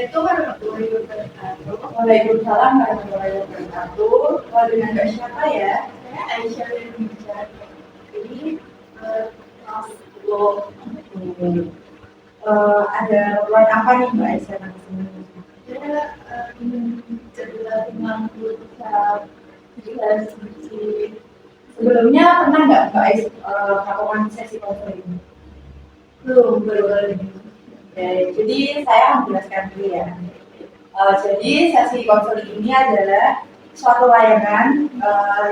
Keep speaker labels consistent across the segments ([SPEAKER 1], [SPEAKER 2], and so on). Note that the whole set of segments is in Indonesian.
[SPEAKER 1] itu warahmatullahi wabarakatuh.
[SPEAKER 2] Waalaikumsalam warahmatullahi wabarakatuh. Dengan Mbak siapa ya?
[SPEAKER 1] Saya Aisyah Indonesia. Jadi kelas
[SPEAKER 2] ada keperluan apa nih Mbak Aisyah di sini?
[SPEAKER 1] saya ingin cerita tentang berusaha hidup sedikit.
[SPEAKER 2] Sebelumnya pernah nggak Mbak Aisyah melakukan sesi konseling?
[SPEAKER 1] Belum baru.
[SPEAKER 2] Jadi saya menjelaskan dulu ya. Jadi sesi konseling ini adalah suatu layanan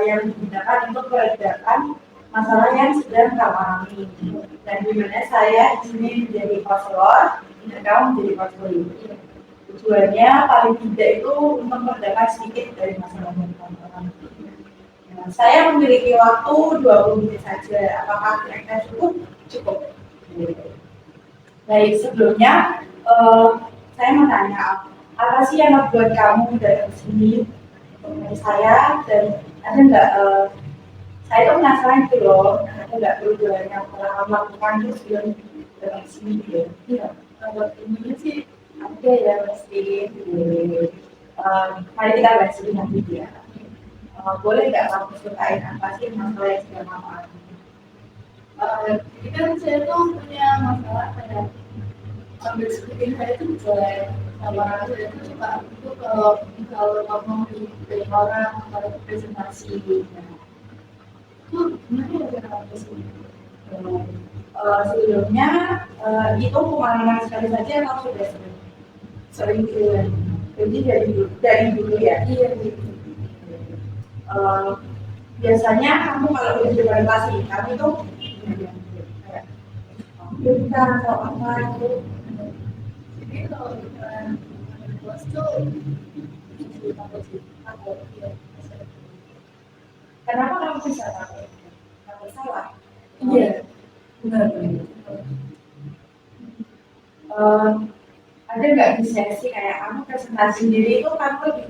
[SPEAKER 2] yang digunakan untuk meredakan masalah yang sedang kamu alami. Dan di mana saya di sini menjadi konselor, dan kamu menjadi konseling. Tujuannya paling tidak itu untuk meredakan sedikit dari masalah yang kamu alami. Nah, saya memiliki waktu 20 menit saja. Apakah kira-kira cukup? Cukup. Baik, sebelumnya saya mau tanya, apa sih yang membuat kamu datang ke sini mengenai saya, dan ada nggak, saya tuh penasaran gitu loh, ada nggak perubahan yang pernah kamu lakukan tuh sebelum datang ke sini gitu?
[SPEAKER 1] Iya, kalau ini sih ada ya pasti.
[SPEAKER 2] Mari kita bahas lebih lanjut ya. Boleh nggak kamu ceritain apa sih masalah yang sedang kamu alami?
[SPEAKER 1] Jadi kan saya tuh punya masalah kayak ambil speaking saya tuh jelek, sama saya tuh suka itu kalau ngomong di depan orang atau presentasi gitu. Itu gimana ya cara sih?
[SPEAKER 2] Sebelumnya itu pengalaman sekali saja atau sudah sering jadi dari dulu ya?
[SPEAKER 1] Iya gitu.
[SPEAKER 2] Biasanya kamu kalau udah berpresentasi, kamu itu kita atau apa itu?
[SPEAKER 1] Jadi kalau misalnya kelas tuh
[SPEAKER 2] Kenapa kamu bisa tahu? Kamu salah?
[SPEAKER 1] iya,
[SPEAKER 2] Benar. Ada nggak di sesi kayak kamu presentasi sendiri itu kamu lebih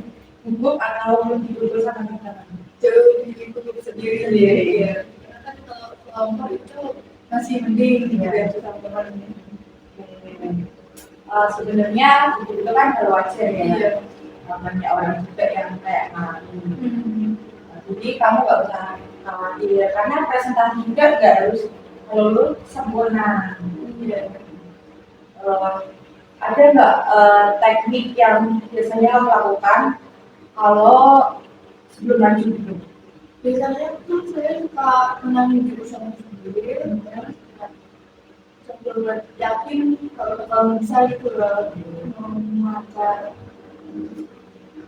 [SPEAKER 2] gugup atau lebih gugup sama teman-teman?
[SPEAKER 1] jauh lebih cukup sendiri ya. Karena kan kalau kelompok itu masih mending gitu ya sama teman.
[SPEAKER 2] Sebenarnya itu kan hal wajar ya.
[SPEAKER 1] Iya.
[SPEAKER 2] Banyak orang juga yang kayak malu. Jadi kamu nggak usah khawatir karena presentasi juga nggak harus selalu sempurna. Ada nggak teknik yang biasanya kamu lakukan kalau sebelum maju gitu?
[SPEAKER 1] Biasanya tuh saya suka menangin diri saya sendiri, sebelum yakin kalau bisa gitu loh mengajar.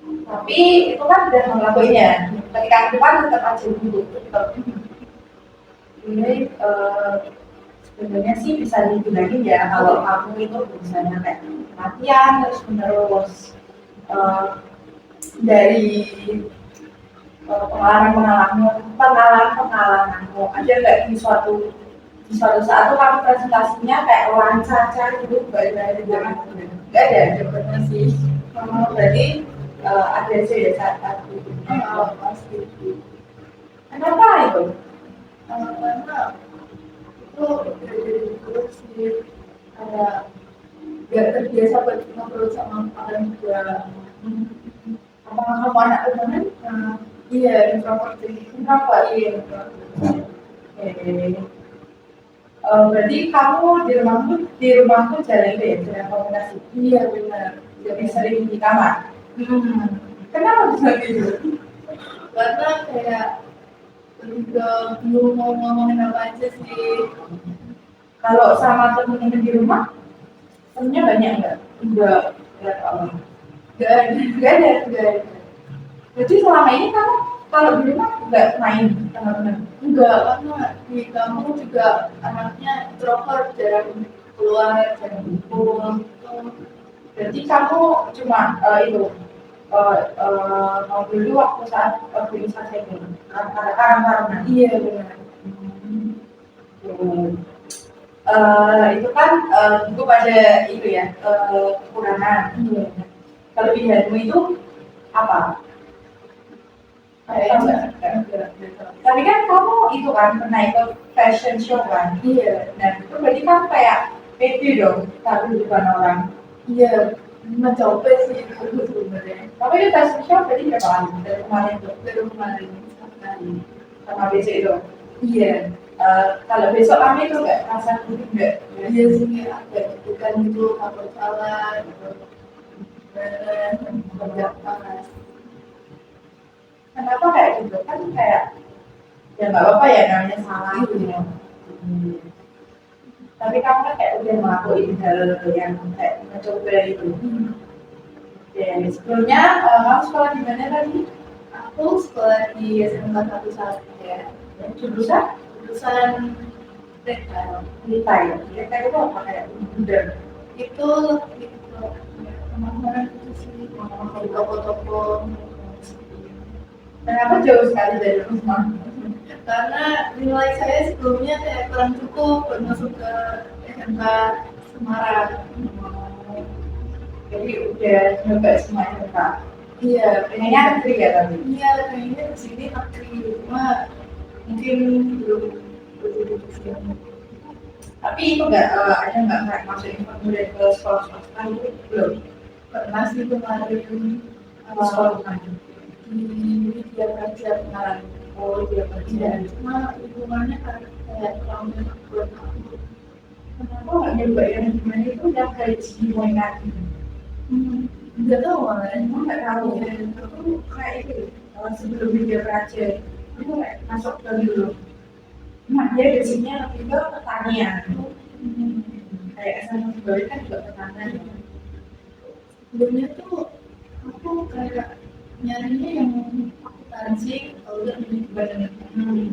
[SPEAKER 2] Tapi itu kan sudah melakukannya. Ketika ke depan tetap aja dulu. Ini sebenarnya sih bisa digunakan ya kalau kamu itu misalnya kayak latihan terus menerus dari pengalamanmu ada nggak di suatu saat tuh kamu presentasinya kayak lancar gitu baik-baik jangan nggak ada
[SPEAKER 1] Benar sih.
[SPEAKER 2] berarti ada aja ya saat itu
[SPEAKER 1] Pasti.
[SPEAKER 2] kenapa itu?
[SPEAKER 1] Karena itu dari dulu sih ada nggak terbiasa ngobrol sama orang juga.
[SPEAKER 2] Apakah kamu anak teman?
[SPEAKER 1] Iya, introvert sih.
[SPEAKER 2] Kenapa? Iya. Berarti kamu di rumahku jarang ya jarang komunikasi.
[SPEAKER 1] Iya benar.
[SPEAKER 2] Jadi sering di kamar. Kenapa bisa gitu?
[SPEAKER 1] Karena kayak lebih ke belum mau ngomongin apa aja sih.
[SPEAKER 2] Kalau sama temen-temen di rumah, temennya banyak nggak? Enggak. Nggak ada. Jadi selama ini kamu kalau di rumah nggak main sama teman?
[SPEAKER 1] Enggak, karena di kampung juga anaknya introvert, jarang keluar, jarang kumpul.
[SPEAKER 2] Jadi kamu cuma itu mau dulu waktu saat organisasi itu karena
[SPEAKER 1] Iya benar.
[SPEAKER 2] Itu kan itu pada itu ya kekurangan.
[SPEAKER 1] Iya.
[SPEAKER 2] Kelebihanmu itu apa?
[SPEAKER 1] Enggak.
[SPEAKER 2] Tapi kan kamu itu kan pernah ikut fashion show kan?
[SPEAKER 1] Iya.
[SPEAKER 2] Nah itu berarti kan kayak pede dong taruh di depan orang.
[SPEAKER 1] Iya. mencoba sih itu sebenarnya.
[SPEAKER 2] Tapi itu tes usia berarti berapa kali dari kemarin tuh?
[SPEAKER 1] Dari kemarin sekali.
[SPEAKER 2] Sama besok itu.
[SPEAKER 1] Iya,
[SPEAKER 2] Kalau besok kami itu nggak rasa kuning nggak?
[SPEAKER 1] iya sih agak bukan gitu kapal salah gitu. Dan kerja panas.
[SPEAKER 2] Kenapa kayak gitu? Kan kayak ya nggak apa-apa ya namanya salah gitu. Tapi kamu kan kayak udah ngelakuin hal yang kayak mencoba itu. Ya, sebelumnya kamu sekolah di mana tadi?
[SPEAKER 1] Aku sekolah di SMK 1 ya.
[SPEAKER 2] Jurusan
[SPEAKER 1] Jurusan retail.
[SPEAKER 2] retail. Retail itu apa kayak udah?
[SPEAKER 1] Itu lebih ke pemasaran itu sih, di toko-toko.
[SPEAKER 2] Kenapa jauh sekali dari rumah?
[SPEAKER 1] Karena nilai saya sebelumnya kayak kurang cukup buat masuk ke SMK Semarang.
[SPEAKER 2] Jadi udah nyoba semuanya kak.
[SPEAKER 1] Iya,
[SPEAKER 2] Pengennya negeri ya tapi.
[SPEAKER 1] iya kayaknya di sini negeri, cuma mungkin belum begitu di sini.
[SPEAKER 2] Tapi itu nggak ada nggak kayak masukin kamu ke sekolah swasta itu belum?
[SPEAKER 1] Pernah sih kemarin
[SPEAKER 2] Sekolah mana?
[SPEAKER 1] di dia kerja kemarin.
[SPEAKER 2] Oh dia kerja.
[SPEAKER 1] Iya, cuma hubungannya kayak kurang enak buat aku.
[SPEAKER 2] Kenapa nggak nyoba yang gimana itu udah kayak semuanya?
[SPEAKER 1] Nggak tahu malah.
[SPEAKER 2] Emang nggak tahu. Aku kayak itu sebelum dia kerja itu kayak masuk ke dulu. Nah dia basicnya lebih ke pertanian. Kayak sama sebagai kan juga pertanian.
[SPEAKER 1] Sebelumnya tuh aku kayak nyarinya yang akuntansi, kalau udah di badan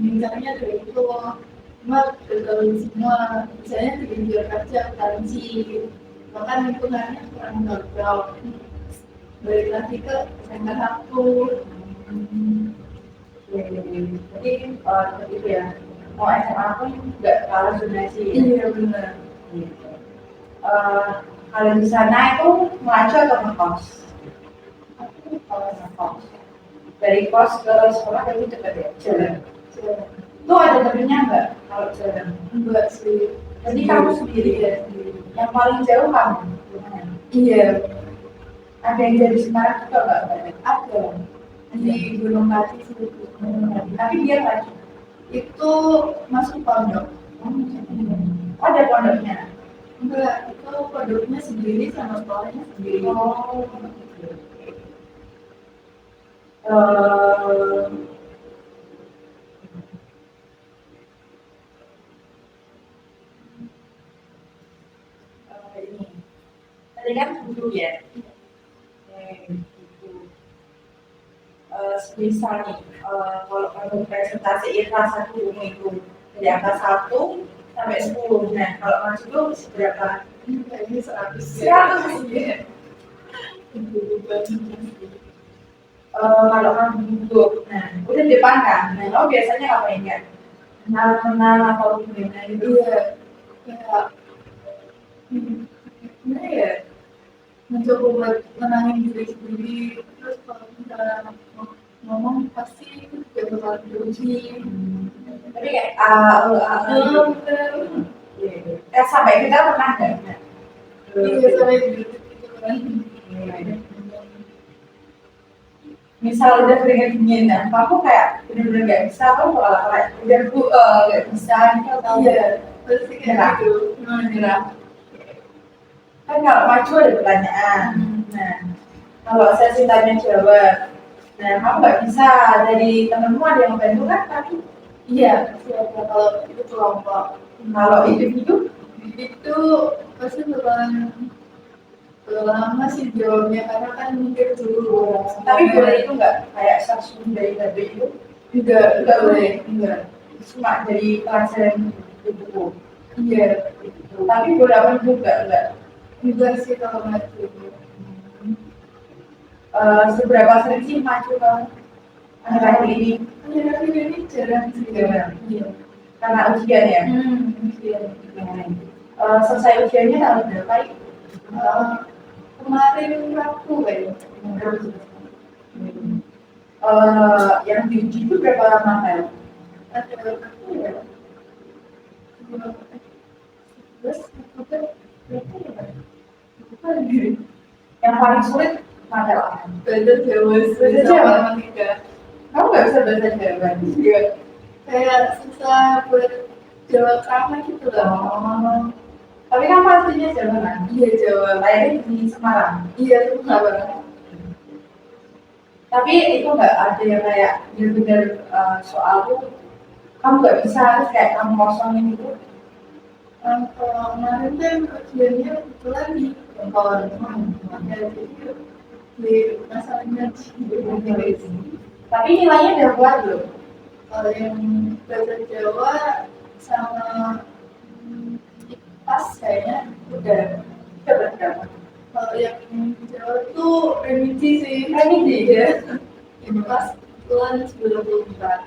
[SPEAKER 1] bincangnya dari itu, cuma kalau semua misalnya di dunia kerja akuntansi, bahkan lingkungannya kurang cocok. Balik lagi ke SMK 1.
[SPEAKER 2] Jadi seperti itu ya. Mau SMA pun nggak kalah zonasi.
[SPEAKER 1] Iya benar.
[SPEAKER 2] Kalau di sana itu ngaco atau ngekos?
[SPEAKER 1] Aku kalau
[SPEAKER 2] Ngekos. Dari kos ke sekolah itu dekat ya? Jalan.
[SPEAKER 1] jalan
[SPEAKER 2] Itu ada temennya nggak kalau jalan?
[SPEAKER 1] enggak sih.
[SPEAKER 2] Jadi kamu sendiri ya? Yang paling jauh kamu? Gimana?
[SPEAKER 1] Iya,
[SPEAKER 2] Ada yang dari Semarang juga nggak?
[SPEAKER 1] ada di Gunung Pati sih.
[SPEAKER 2] Tapi dia nggak.
[SPEAKER 1] Itu masuk pondok.
[SPEAKER 2] Oh, ada pondoknya.
[SPEAKER 1] Enggak, itu pondoknya sendiri sama sekolahnya sendiri.
[SPEAKER 2] Oh. Ini. Tadi kan guru ya. Semisal nih, kalau kamu presentasiin rasa gurumu itu dari angka 1 sampai 10, nah kalau masuk itu seberapa?
[SPEAKER 1] Ini 100.
[SPEAKER 2] 100
[SPEAKER 1] ya.
[SPEAKER 2] Kalau kamu duduk, nah udah di depan kan, nah kamu biasanya ngapain kan? Kenal atau gimana gitu?
[SPEAKER 1] Iya, kayak gimana ya? Mencoba buat menangin diri sendiri. Terus kalau kita ngomong pasti juga bakal diuji.
[SPEAKER 2] Tapi kayak
[SPEAKER 1] Bener.
[SPEAKER 2] sampai kita pernah nggak?
[SPEAKER 1] Iya, sampai gitu kan.
[SPEAKER 2] Misal udah keringet dingin, nah kamu kayak bener-bener nggak bisa, kamu kayak udah nggak bisa gitu atau
[SPEAKER 1] Iya, pasti kayak gitu.
[SPEAKER 2] nyerah. Kan kalau maju ada pertanyaan, nah kalau sesi tanya jawab, nah kamu nggak bisa, dari temenmu ada yang bantu kan tapi
[SPEAKER 1] Iya, siapa kalau itu kelompok.
[SPEAKER 2] kalau itu
[SPEAKER 1] Itu pasti bakalan lama sih jawabnya karena kan mikir dulu.
[SPEAKER 2] tapi boleh itu nggak kayak langsung dari tadi itu
[SPEAKER 1] Enggak boleh.
[SPEAKER 2] enggak cuma dari pelajaran di buku.
[SPEAKER 1] Iya,
[SPEAKER 2] Tapi boleh apa juga enggak.
[SPEAKER 1] enggak sih kalau maju.
[SPEAKER 2] Seberapa sering sih maju kamu akhir-akhir ini?
[SPEAKER 1] Akhir-akhir ini jarang sih.
[SPEAKER 2] Jarang.
[SPEAKER 1] Iya.
[SPEAKER 2] Karena ujian ya.
[SPEAKER 1] Ujian.
[SPEAKER 2] Selesai ujiannya tanggal berapa?
[SPEAKER 1] Kemarin Rabu kayaknya.
[SPEAKER 2] Yang diuji itu berapa lama kan?
[SPEAKER 1] Ada aku ya. Terus aku berapa ya? Lupa lagi.
[SPEAKER 2] Yang paling sulit matematika.
[SPEAKER 1] Bahasa Jawa
[SPEAKER 2] Bahasa
[SPEAKER 1] sama
[SPEAKER 2] Jawa?
[SPEAKER 1] matematika.
[SPEAKER 2] Kamu nggak bisa bahasa Jawa?
[SPEAKER 1] Iya. Kayak susah buat Jawa krama gitu loh.
[SPEAKER 2] Oh. Tapi kan pastinya Jawa kan?
[SPEAKER 1] Iya Jawa.
[SPEAKER 2] Lahirnya di Semarang.
[SPEAKER 1] Iya Semarang.
[SPEAKER 2] Tapi itu nggak ada yang kayak bener-bener soal tuh kamu nggak bisa terus kayak kamu kosongin itu.
[SPEAKER 1] Kalau kemarin kan ujiannya kebetulan di kantor, ada jadi di masalahnya di
[SPEAKER 2] Tapi nilainya udah kuat loh.
[SPEAKER 1] kalau yang bahasa Jawa sama pas kayaknya udah.
[SPEAKER 2] Berapa?
[SPEAKER 1] Kalau yang Jawa tuh remedi sih.
[SPEAKER 2] Remedi?
[SPEAKER 1] Ya. Yang pas kebetulan 94.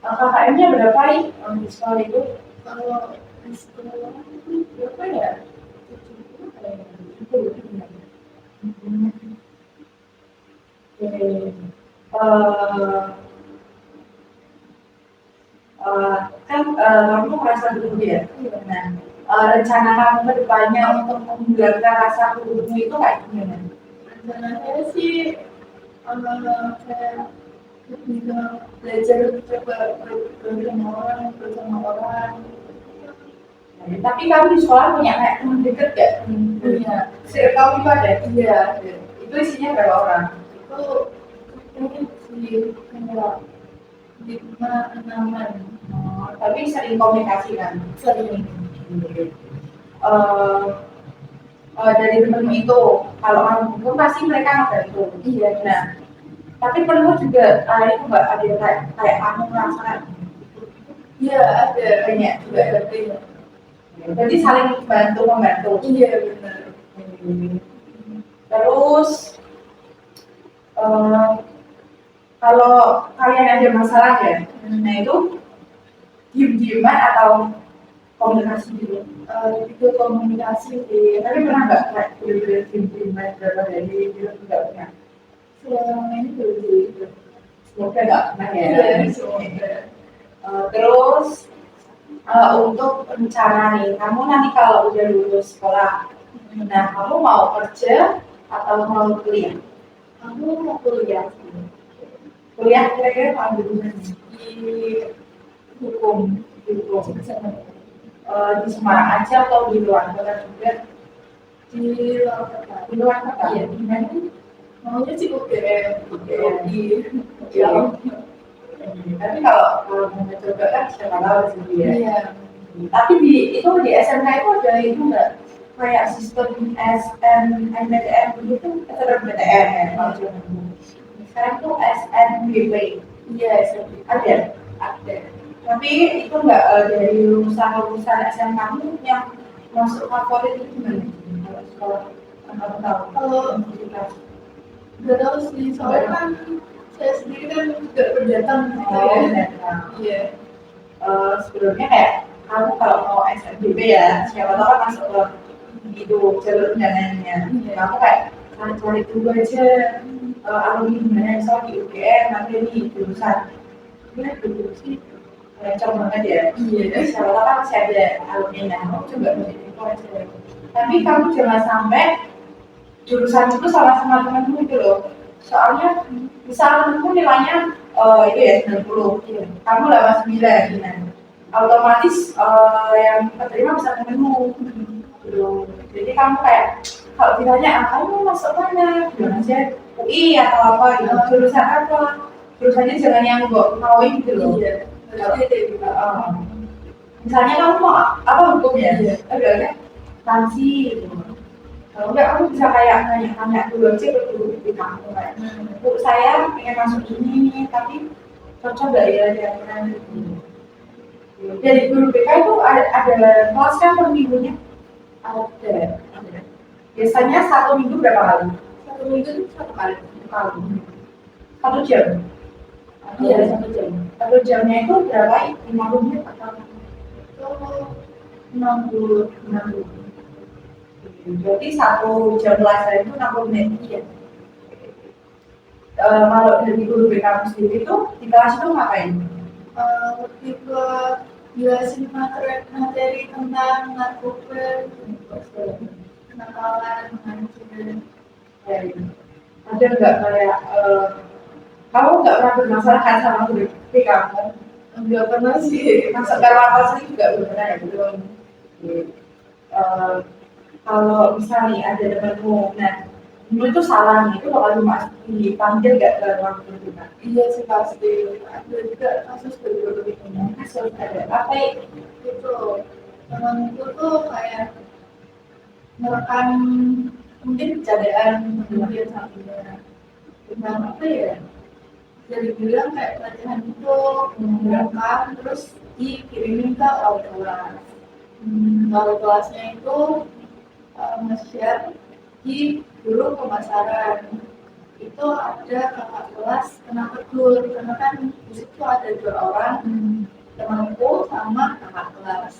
[SPEAKER 2] KKM-nya berapa nih di sekolah itu?
[SPEAKER 1] Kalau di sekolah itu berapa ya? 70 kayaknya. 70.
[SPEAKER 2] Kan kamu merasa dulu ya. Nah, rencana kamu ke depannya untuk menghilangkan rasa dulu itu kayak gimana?
[SPEAKER 1] Rencananya sih kayak lebih ke belajar coba bersama orang.
[SPEAKER 2] Tapi kamu di sekolah punya kayak teman deket gak?
[SPEAKER 1] Punya.
[SPEAKER 2] Circle itu ada?
[SPEAKER 1] Iya.
[SPEAKER 2] Itu isinya berapa orang?
[SPEAKER 1] Itu mungkin di kayak 5-6-an.
[SPEAKER 2] Tapi sering komunikasi kan?
[SPEAKER 1] Sering.
[SPEAKER 2] Dari temen itu, kalau kamu itu pasti mereka ngebantu.
[SPEAKER 1] Iya.
[SPEAKER 2] Nah, tapi perlu juga itu mbak ada kayak kamu merasakan.
[SPEAKER 1] Iya ada.
[SPEAKER 2] Banyak juga
[SPEAKER 1] ada.
[SPEAKER 2] Jadi saling membantu.
[SPEAKER 1] Iya benar.
[SPEAKER 2] Terus kalau kalian ada masalah ya, nah itu diem-dieman atau komunikasi dulu?
[SPEAKER 1] Itu komunikasi sih.
[SPEAKER 2] Tapi pernah nggak kayak bener-bener diem-dieman berapa hari gitu nggak pernah?
[SPEAKER 1] Selama ini belum sih.
[SPEAKER 2] Semoga nggak pernah ya.
[SPEAKER 1] Iya semoga.
[SPEAKER 2] Terus untuk rencana nih, kamu nanti kalau udah lulus sekolah, nah kamu mau kerja atau mau kuliah?
[SPEAKER 1] Aku mau kuliah
[SPEAKER 2] Kuliah kira-kira mau jurusan
[SPEAKER 1] di hukum.
[SPEAKER 2] Di Semarang aja atau di luar kota juga?
[SPEAKER 1] Di luar kota.
[SPEAKER 2] Di luar kota?
[SPEAKER 1] Iya.
[SPEAKER 2] Gimana?
[SPEAKER 1] Maunya sih UGM di
[SPEAKER 2] Jauh. Tapi kalau mau coba kan siapa tahu sih ya.
[SPEAKER 1] Iya.
[SPEAKER 2] Tapi di SMK itu ada itu nggak kayak sistem SNMPTN begitu? SNMPTN ya kalau zaman sekarang tuh SNBP.
[SPEAKER 1] Iya SMP.
[SPEAKER 2] Ada. Tapi itu nggak dari lulusan SMK kamu yang masuk favorit itu gimana? Kalau sekolah kamu tahu?
[SPEAKER 1] Kalau nggak tahu sih, soalnya kan saya sendiri kan juga pendatang gitu ya. Iya.
[SPEAKER 2] Sebelumnya kayak kamu kalau mau SNBP ya, siapa tahu kan masuk ke itu jalur undangannya. Kamu kayak cari dulu aja alumni gimana, misalnya di UGM nanti ini jurusan ya dulu sih cocok banget ya. Iya. Siapa tahu kan masih ada alumni yang kamu coba itu aja. Tapi kamu jangan sampai jurusan itu sama temanmu gitu loh. Soalnya misalnya temanmu nilainya itu ya 90, kamu 89, nah, otomatis yang keterima bisa temenmu. Jadi kamu kayak kalau ditanya kamu masuk mana, bilang aja UI atau apa gitu, jurusan apa, jurusannya jangan yang gue mauin gitu loh. Misalnya kamu mau apa hukum ya, bilangnya tansi gitu. Kalau enggak kamu bisa kayak nanya dulu aja ke guru di kampung kayak, Bu saya pengen masuk ini tapi cocok nggak ya dengan dari guru BK itu ada kelas kan per minggunya? Ada. Biasanya 1 minggu berapa kali?
[SPEAKER 1] 1 minggu itu 1 kali.
[SPEAKER 2] 1 jam?
[SPEAKER 1] Iya 1 jam.
[SPEAKER 2] 1 jamnya itu berapa? 50 menit atau?
[SPEAKER 1] Itu 60.
[SPEAKER 2] Berarti 1 jam pelajaran itu 60 menit. Iya. Kalau dari guru BK sendiri itu di kelas itu ngapain?
[SPEAKER 1] Lebih ke jelasin materi tentang narkoba. kenakalan, menghancurkan.
[SPEAKER 2] Ya, gitu. Ada nggak kayak kamu nggak pernah bermasalah kan sama diri kamu?
[SPEAKER 1] Enggak pernah sih.
[SPEAKER 2] Masuk ke apa sih juga belum pernah ya belum. Eh, Kalau misalnya ada temanmu, nah kamu itu salah nih, itu bakal dipanggil nggak ke ruang perlindungan?
[SPEAKER 1] Iya sih pasti. Ada juga kasus berbeda
[SPEAKER 2] Kasus ada apa
[SPEAKER 1] itu temanku tuh kayak merekam mungkin kejadian kemudian sampingnya tentang apa ya, jadi bilang kayak pelecehan itu merekam terus dikirimin ke wali kelas. Wali kelasnya itu nge-share di guru pemasaran. Itu ada kakak kelas kena tegur karena kan di situ ada 2 orang, temanku sama kakak kelas.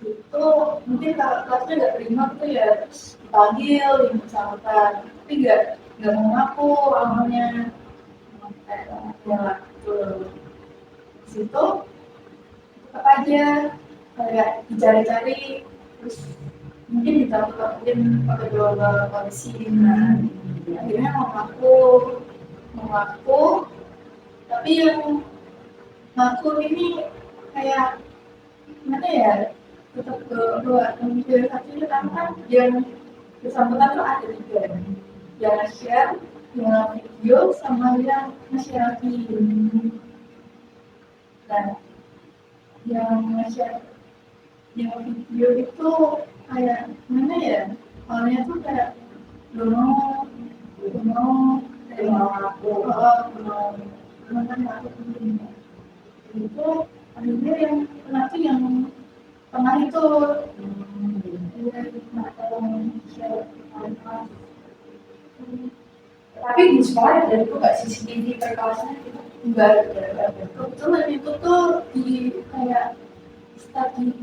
[SPEAKER 1] Itu mungkin kakak kelasnya nggak terima tuh ya, terus dipanggil dimasalkan, tapi nggak mau ngaku awalnya, kayak ya tuh di situ tetap aja kayak dicari-cari, terus mungkin ditakut-takutin pakai bawa polisi. Nah akhirnya mau ngaku tapi yang ngaku ini kayak gimana ya, tetap dua pemikiran satu itu kan yang bersangkutan tuh ada 3, yang nge-share, yang video, sama yang nge-share lagi. Dan yang nge-share yang video itu kayak gimana ya, awalnya tuh kayak belum mau kan aku itu akhirnya yang kena tuh yang tengah itu.
[SPEAKER 2] Tapi di sekolah ada itu nggak CCTV per kelasnya gitu?
[SPEAKER 1] Enggak ada. Kebetulan itu tuh di kayak study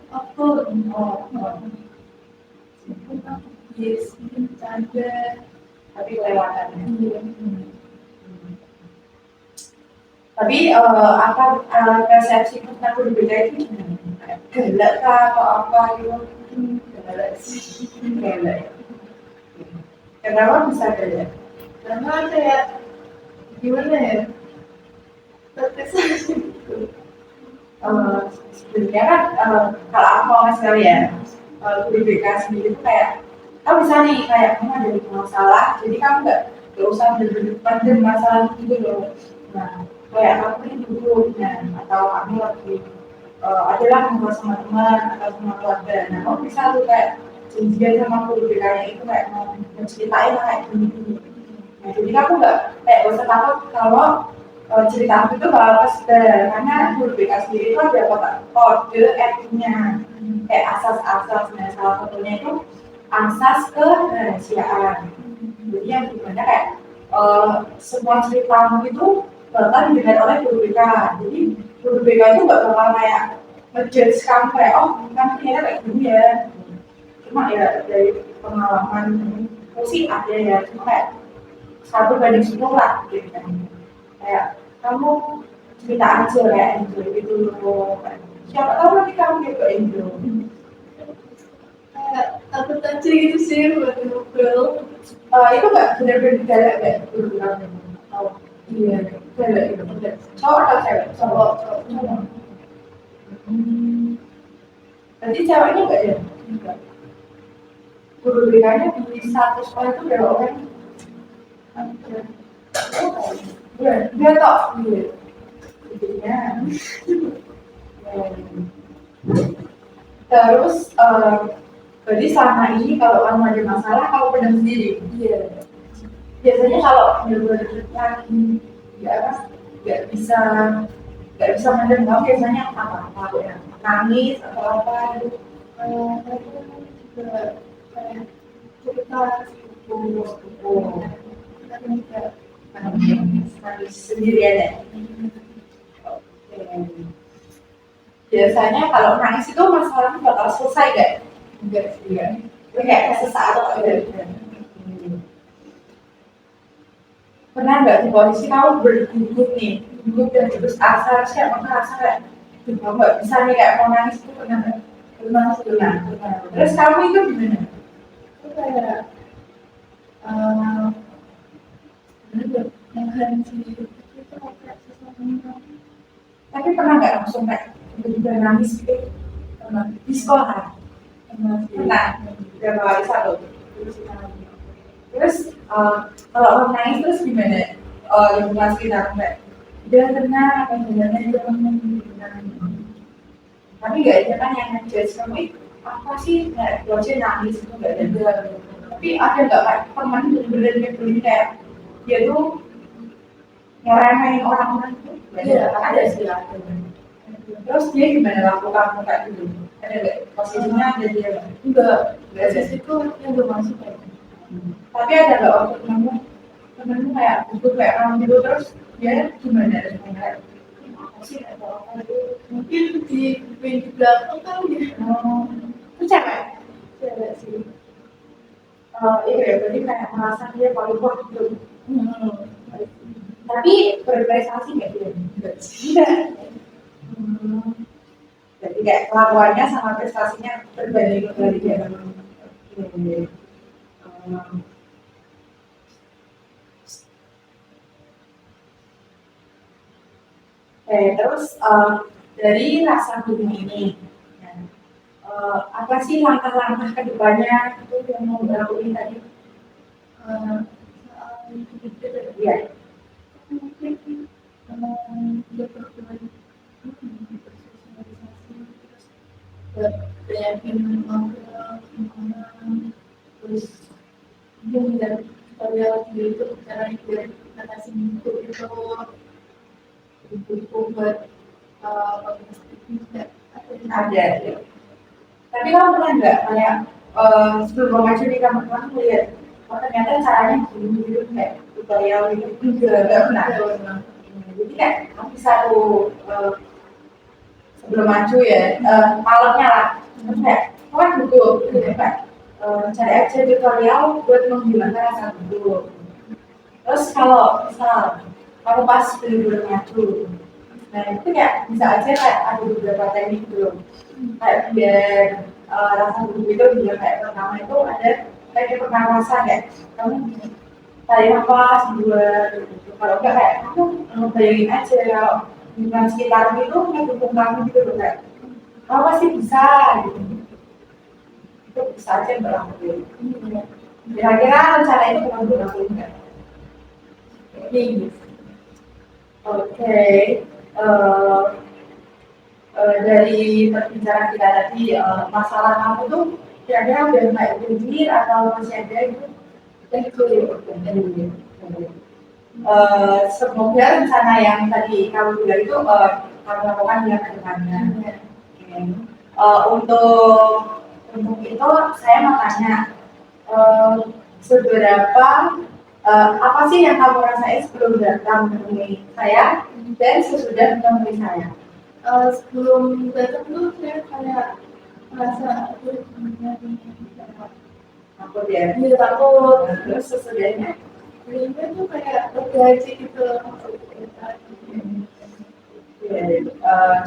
[SPEAKER 1] aku yes mungkin bercanda
[SPEAKER 2] Tapi kelewatan.
[SPEAKER 1] iya.
[SPEAKER 2] Tapi apa persepsi tentang berbeda itu gelak kah atau apa gitu?
[SPEAKER 1] Galak sih.
[SPEAKER 2] Gelak. Kenapa bisa gelak?
[SPEAKER 1] Karena kayak gimana ya, terkesan gitu.
[SPEAKER 2] Sebenarnya kan kalau aku mau ngasih tau ya, guru BK sendiri itu kayak kamu bisa nih kayak kamu ada masalah, jadi kamu nggak usah bener-bener masalah itu loh. Nah, kayak kamu ini dulu, atau kamu lagi adalah ngobrol sama teman atau sama keluarga. Nah, kamu bisa tuh kayak janjian sama guru BK-nya itu kayak mau menceritain kayak gini-gini. Nah, jadi kamu nggak kayak usah takut kalau cerita aku itu bakal kesebar, karena guru BK sendiri itu ada kode etiknya, kayak asas-asas. Nah, salah satunya itu asas kerahasiaan. Jadi yang dimana kayak semua ceritamu itu bakal didengar oleh guru BK. Jadi guru BK itu nggak bakal kayak ngejudge kamu kayak kamu ternyata kayak gini ya. Cuma ya dari pengalaman sih ada ya, cuma kayak 1:10 lah gitu kan. Kayak kamu cerita aja kayak Angel gitu loh. Siapa tahu nanti kamu gitu Angel.
[SPEAKER 1] Kayak takut aja gitu sih buat ngobrol.
[SPEAKER 2] Itu nggak benar-benar galak kayak dulu kan? Oh iya, galak itu. Cowok atau cewek? Cowok. Berarti ceweknya nggak ya? Enggak. Guru BK-nya di satu sekolah itu berapa orang? Dia toh, iya. Terus, jadi selama ini kalau kamu ada masalah, kamu pendam sendiri.
[SPEAKER 1] Iya.
[SPEAKER 2] Biasanya kalau benar-benar lagi nggak bisa mendem, kamu biasanya apa ya? Nangis atau apa gitu?
[SPEAKER 1] Aku juga kayak cerita sepupu. Kita juga
[SPEAKER 2] Nangis sendirian ya. Biasanya kalau nangis itu masalahnya bakal selesai gak? Enggak sih, kayak sesaat atau enggak. Pernah nggak di posisi kamu bergugup nih, gugup dan terus asal siapa merasa kayak kamu nggak bisa nih kayak mau nangis itu pernah nggak?
[SPEAKER 1] pernah sih.
[SPEAKER 2] Pernah. Terus kamu itu gimana?
[SPEAKER 1] Itu kayak bener yang sih itu kayak sesuatu.
[SPEAKER 2] Tapi pernah nggak langsung kayak tiba-tiba nangis gitu? Pernah. Di sekolah? Pernah. Berapa kali? Satu. Terus kalau orang nangis terus gimana? Lingkungan sekitar kayak dia tenang apa sebenarnya dia tapi nggak ada kan yang ngejudge kamu apa sih kayak bocil nangis itu nggak ada. Tapi ada nggak kayak teman bener-bener nyebelin kayak dia tuh ngeremehin orang-orang itu?
[SPEAKER 1] Iya, ada sih ada.
[SPEAKER 2] Terus dia gimana lakukan kayak gitu? Ada nggak posisinya ada dia nggak?
[SPEAKER 1] Enggak itu yang belum masuk kayak.
[SPEAKER 2] Tapi ada nggak waktu temenmu kayak butuh kayak orang gitu terus dia gimana responnya? Apa sih atau apa itu?
[SPEAKER 1] Mungkin di belakang kan ya.
[SPEAKER 2] Itu cewek?
[SPEAKER 1] Cewek sih.
[SPEAKER 2] Itu ya berarti kayak merasa dia paling kuat gitu. Tapi berprestasi nggak dia? Tidak. Jadi kayak kelakuannya sama prestasinya berbanding dari dia. Terus dari rasa gunung ini, apa sih langkah-langkah kedepannya itu yang mau dilakuin tadi? Iya.
[SPEAKER 1] Mungkin berpergian banyakin makanan terus dia melihat tutorial itu cara biar atasi itu buat
[SPEAKER 2] Ada. Tapi kamu pernah nggak kayak sebelum memacu nih kamu lihat ternyata caranya gini gitu kayak tutorial gitu juga nggak pernah. Jadi kayak kamu bisa tuh sebelum maju ya malamnya lah terus kayak kan butuh gitu kayak cari aja tutorial buat menghilangkan rasa butuh. Terus kalau misal kamu pas bener-bener maju, nah itu kayak bisa aja kayak ada beberapa teknik gitu kayak biar rasa butuh itu juga kayak pertama itu ada teknik pernapasan kayak kamu tarik nafas buat gitu. Kalau enggak kayak kamu bayangin aja kalau lingkungan sekitar itu mendukung kamu gitu loh kayak kamu pasti bisa gitu. Itu bisa aja berlaku. Kira-kira rencana itu kamu berlaku enggak? Oke. Dari perbincangan kita tadi masalah kamu tuh kira-kira udah kayak clear atau masih ada itu? Semoga rencana yang tadi kamu bilang itu kamu lakukan dengan kedepannya. Untuk itu saya mau tanya seberapa apa sih yang kamu rasain sebelum datang menemui saya dan sesudah menemui saya?
[SPEAKER 1] Sebelum datang tuh saya kayak merasa
[SPEAKER 2] Takut ya?
[SPEAKER 1] Iya takut.
[SPEAKER 2] Terus sesudahnya?
[SPEAKER 1] Sebelumnya tuh kayak bergaji gitu.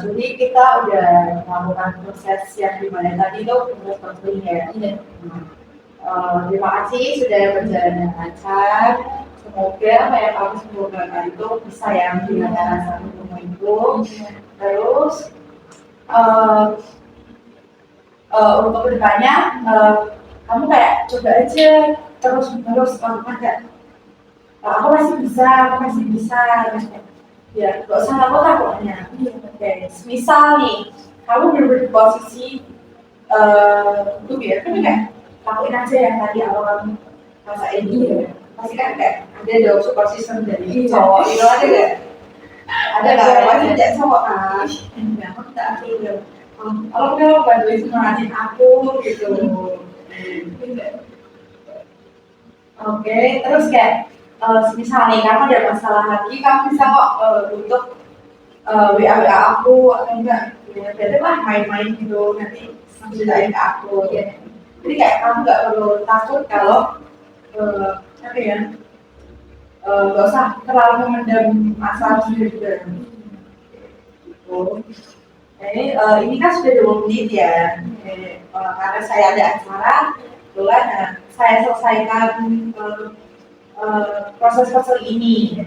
[SPEAKER 2] Jadi kita udah melakukan proses yang dimana tadi itu proses counseling ya. Terima kasih sudah berjalan dengan lancar. Semoga apa yang kamu sebutkan itu bisa ya menghilangkan rasa butuh itu. Terus untuk kedepannya kamu kayak coba aja terus ada. Aku masih bisa. Ya, gak usah takut pokoknya. Oke, misal nih, kamu benar-benar di posisi itu ya, kan kayak lakuin aja yang tadi awal kamu rasain gitu. Pasti kan kayak ada dong support system dari cowok, itu ada nggak? Ada nggak? Pasti ada cowok kan? Ya, aku tak aktif. Kalau kamu bantuin semangatin aku gitu. Oke, terus kayak misal nih kamu ada masalah lagi, kamu bisa kok untuk WA aku atau enggak, ya lah main-main gitu nanti ceritain ke aku. Ya. Jadi kayak kamu nggak perlu takut kalau apa ya, nggak usah terlalu memendam masalah sendiri juga. Gitu. Ini kan sudah 20 menit ya. Karena saya ada acara, kebetulan saya selesaikan proses puzzle ini.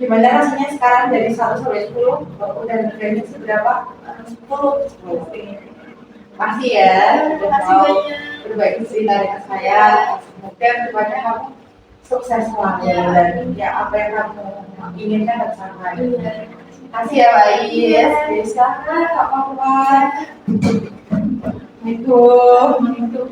[SPEAKER 2] Gimana rasanya sekarang dari 1 sampai 10? Udah ngerjainnya seberapa? 10. Masih ya.
[SPEAKER 1] Makasih banyak.
[SPEAKER 2] Berbagi cerita dengan saya. Semoga kedepannya kamu sukses selalu dan ya apa yang kamu inginkan tercapai. Makasih ya Mbak Is. Sekarang apa-apa. Assalamualaikum.